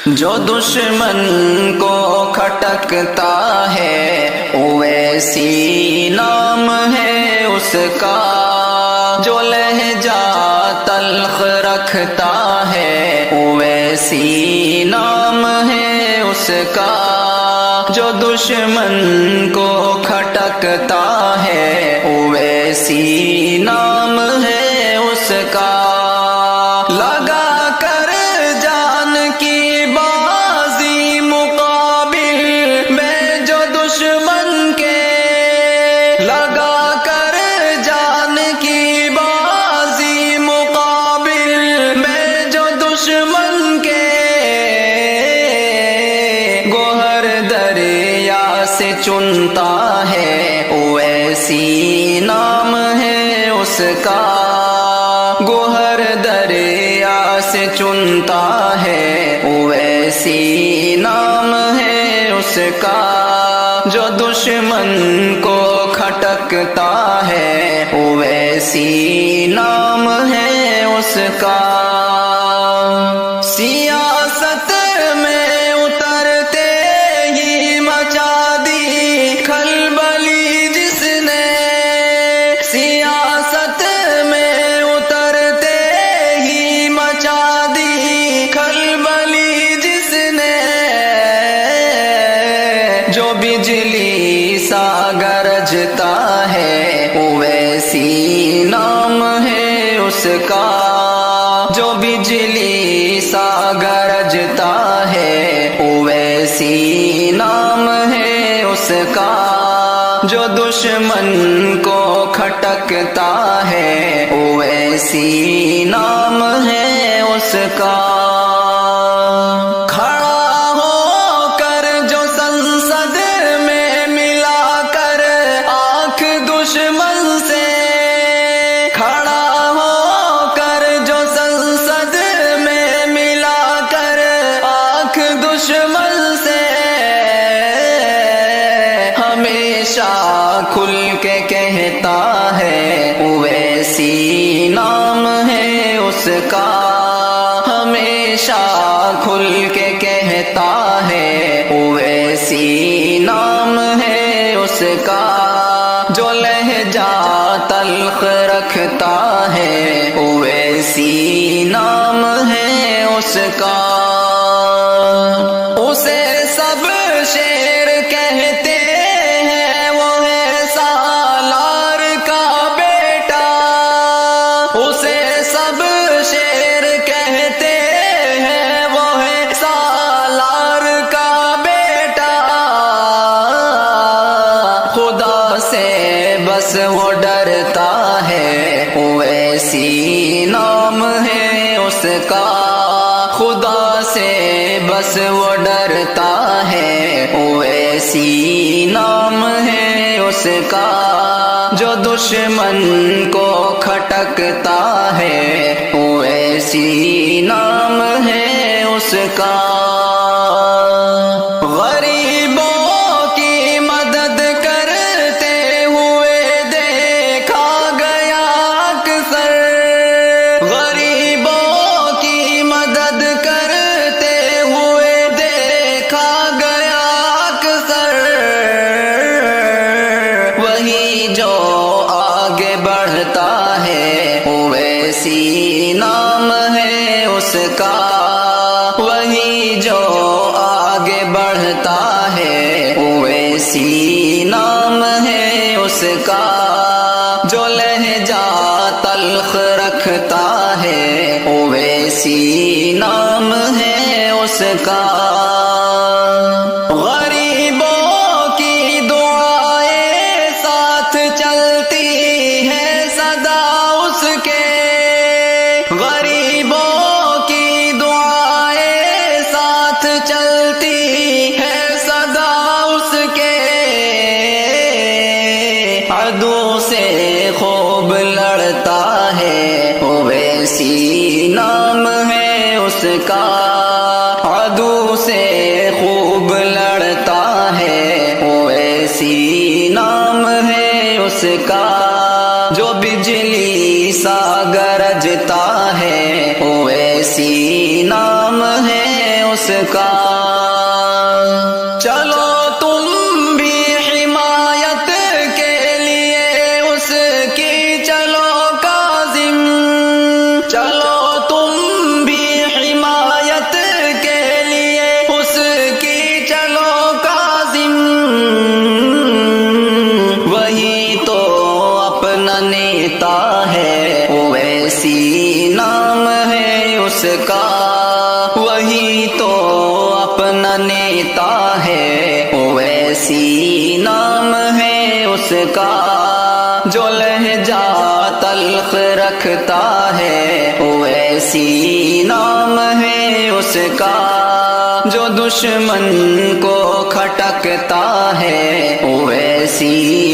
جو دشمن کو کھٹکتا ہے اویسی نام ہے اس کا، جو لہجہ تلخ رکھتا ہے اویسی نام ہے اس کا، جو دشمن کو کھٹکتا ہے اویسی نام ہے اس کا، لگا کر جان کی بازی مقابل میں جو دشمن کے، لگا کر جان کی بازی مقابل میں جو دشمن کے، گوہر دریا سے چنتا ہے اویسی نام ہے اس کا، گوہر دریا سے چنتا ہے اویسی نام ہے اس کا، جو دشمن کو کھٹکتا ہے اویسی نام ہے اس کا۔ سیاست میں اترتے ہی مچا دی کھلبلی جس نے، سیاست میں اترتے ہی مچا دی کھلبلی جس نے، جو بجلی سا گرجتا ہے اویسی نام ہے اس کا، جو بجلی سا گرجتا ہے اویسی نام ہے اس کا، جو دشمن کو کھٹکتا ہے اویسی نام ہے اس کا۔ کھڑا ہو کر جو سنسد میں ملا کر آنکھ دشمن سے، کھڑا ہو کر جو سنسد میں ملا کر آنکھ دشمن سے، ہمیشہ کھل کے کہتا ہے اویسی نام ہے اس کا، ہمیشہ کھل کے کہتا ہے اویسی نام ہے اس کا، جو لہجہ تلخ رکھتا ہے اویسی نام ہے اس کا، اسے سب شیر کہتے ہیں وہ ہے سالار کا بیٹا، اسے سب شیر کہتے ہیں وہ ہے سالار کا بیٹا، خدا سے بس وہ ڈرتا ہے اویسی نام ہے اس کا، خدا سے بس وہ ڈرتا ہے اویسی نام ہے اس کا، جو دشمن کو کھٹکتا ہے اویسی نام ہے اس کا۔ غریبوں کی مدد کرتے ہوئے دیکھا گیا اکثر، غریبوں کی مدد کرتے ہوئے دیکھا گیا اکثر، وہی جو آگے بڑھتا ہے اویسی نام ہے اس کا، وہی جو آگے بڑھتا ہے اویسی نام ہے اس کا، جو لہجہ تلخ رکھتا ہے اویسی نام ہے اس کا۔ غریبوں کی دعائیں ساتھ چلتی ہے سدا اس کے، غریبوں کی دعائیں ساتھ چلتی ہے سدا اس کے، عدو سے خوب لڑتا ہے اویسی نام ہے اس کا، عدو سے اس کا، چلو تم بھی حمایت کے لیے اس کی، چلو کاظم، چلو تم بھی حمایت کے لیے اس کی، چلو کاظم، وہی تو اپنا نیتا ہے، ویسی نام ہے اس کا، وہی تو اپنا نیتا ہے، ویسی نام ہے اس کا، جو لہجہ تلخ رکھتا ہے، ویسی نام ہے اس کا، جو دشمن کو کھٹکتا ہے، ویسی